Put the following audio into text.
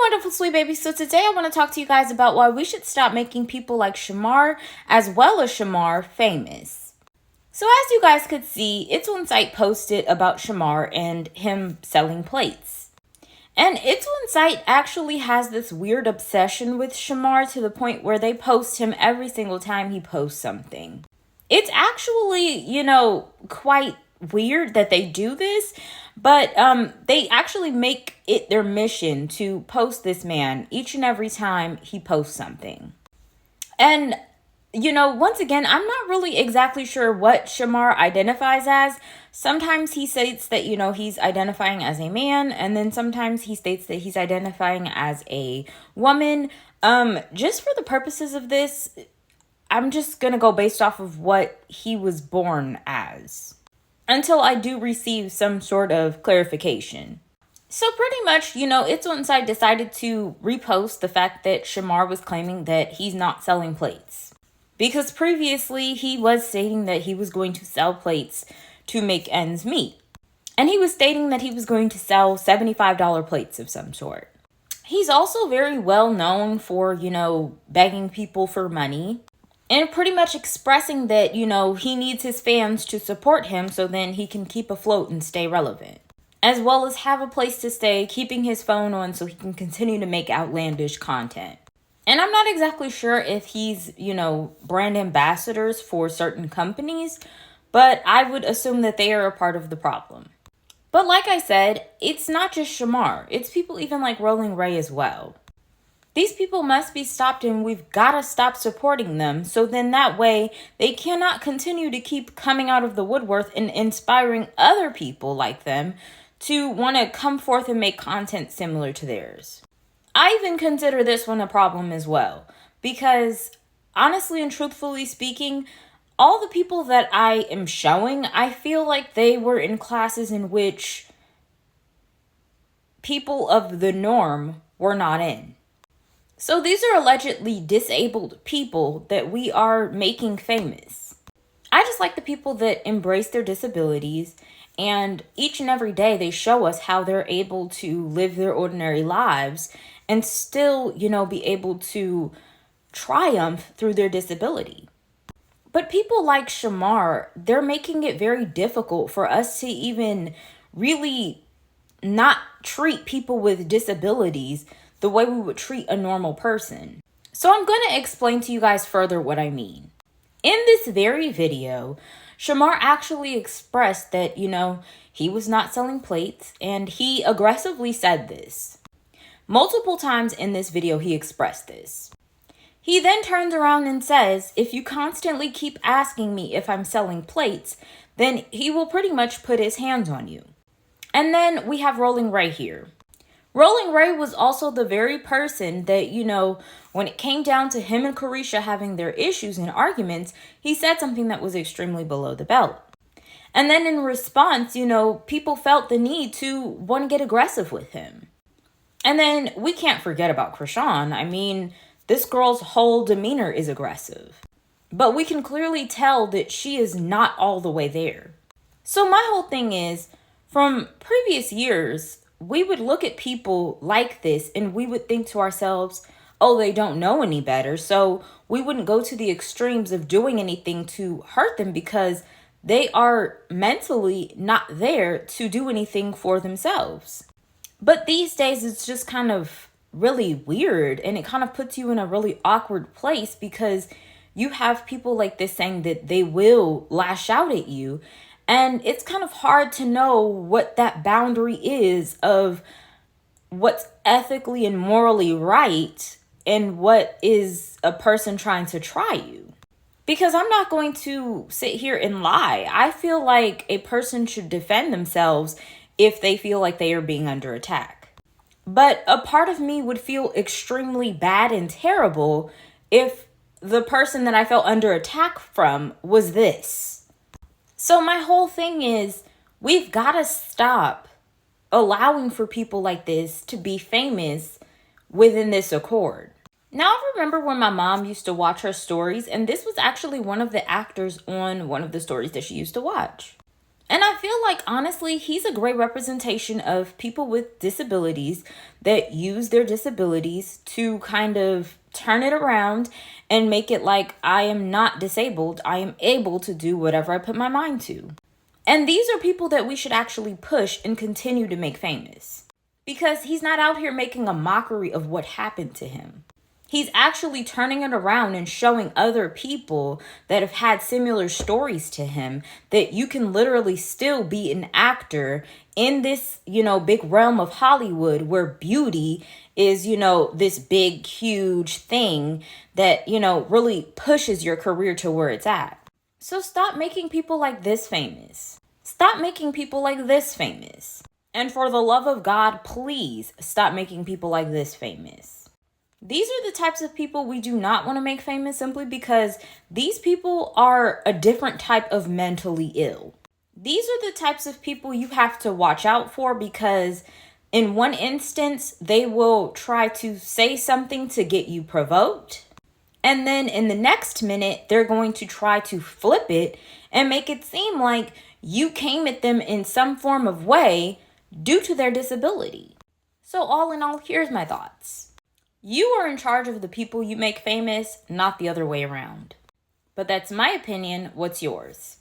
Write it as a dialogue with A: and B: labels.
A: wonderful sweet babies. So today I want to talk to you guys about why we should stop making people like Shamar as well as Shamar famous. So as you guys could see, It's One Site posted about Shamar and him selling plates. And It's One Site actually has this weird obsession with Shamar to the point where they post him every single time he posts something. It's actually, quite weird that they do this, but they actually make it their mission to post this man each and every time he posts something. And once again, I'm not really exactly sure what Shamar identifies as. Sometimes he states that, he's identifying as a man, and then sometimes he states that he's identifying as a woman. Just for the purposes of this, I'm just going to go based off of what he was born as, until I do receive some sort of clarification. So pretty much, It's One Side decided to repost the fact that Shamar was claiming that he's not selling plates. Because previously he was stating that he was going to sell plates to make ends meet. And he was stating that he was going to sell $75 plates of some sort. He's also very well known for, begging people for money. And pretty much expressing that, he needs his fans to support him so then he can keep afloat and stay relevant. As well as have a place to stay, keeping his phone on so he can continue to make outlandish content. And I'm not exactly sure if he's, brand ambassadors for certain companies, but I would assume that they are a part of the problem. But like I said, it's not just Shamar. It's people even like Rolling Ray as well. These people must be stopped, and we've got to stop supporting them. So then that way they cannot continue to keep coming out of the woodwork and inspiring other people like them to want to come forth and make content similar to theirs. I even consider this one a problem as well, because honestly and truthfully speaking, all the people that I am showing, I feel like they were in classes in which people of the norm were not in. So these are allegedly disabled people that we are making famous. I just like the people that embrace their disabilities, and each and every day they show us how they're able to live their ordinary lives and still, be able to triumph through their disability. But people like Shamar, they're making it very difficult for us to even really not treat people with disabilities the way we would treat a normal person. So I'm going to explain to you guys further what I mean. In this very video, Shamar actually expressed that, he was not selling plates, and he aggressively said this. Multiple times in this video, he expressed this. He then turns around and says, if you constantly keep asking me if I'm selling plates, then he will pretty much put his hands on you. And then we have Rolling Ray here. Rolling Ray was also the very person that, when it came down to him and Carisha having their issues and arguments, he said something that was extremely below the belt. And then in response, people felt the need to want to get aggressive with him. And then we can't forget about Krishan. I mean, this girl's whole demeanor is aggressive. But we can clearly tell that she is not all the way there. So my whole thing is, from previous years, we would look at people like this and we would think to ourselves, oh, they don't know any better. So we wouldn't go to the extremes of doing anything to hurt them because they are mentally not there to do anything for themselves. But these days, it's just kind of really weird, and it kind of puts you in a really awkward place because you have people like this saying that they will lash out at you. And it's kind of hard to know what that boundary is of what's ethically and morally right and what is a person trying to try you. Because I'm not going to sit here and lie. I feel like a person should defend themselves if they feel like they are being under attack. But a part of me would feel extremely bad and terrible if the person that I felt under attack from was this. So my whole thing is, we've got to stop allowing for people like this to be famous within this accord. Now, I remember when my mom used to watch her stories, and this was actually one of the actors on one of the stories that she used to watch. And I feel like, honestly, he's a great representation of people with disabilities that use their disabilities to kind of turn it around and make it like, I am not disabled. I am able to do whatever I put my mind to. And these are people that we should actually push and continue to make famous. Because he's not out here making a mockery of what happened to him. He's actually turning it around and showing other people that have had similar stories to him that you can literally still be an actor in this, big realm of Hollywood where beauty is, this big, huge thing that, really pushes your career to where it's at. So stop making people like this famous. Stop making people like this famous. And for the love of God, please stop making people like this famous. These are the types of people we do not want to make famous simply because these people are a different type of mentally ill. These are the types of people you have to watch out for because in one instance, they will try to say something to get you provoked. And then in the next minute, they're going to try to flip it and make it seem like you came at them in some form of way due to their disability. So all in all, here's my thoughts. You are in charge of the people you make famous, not the other way around. But that's my opinion. What's yours?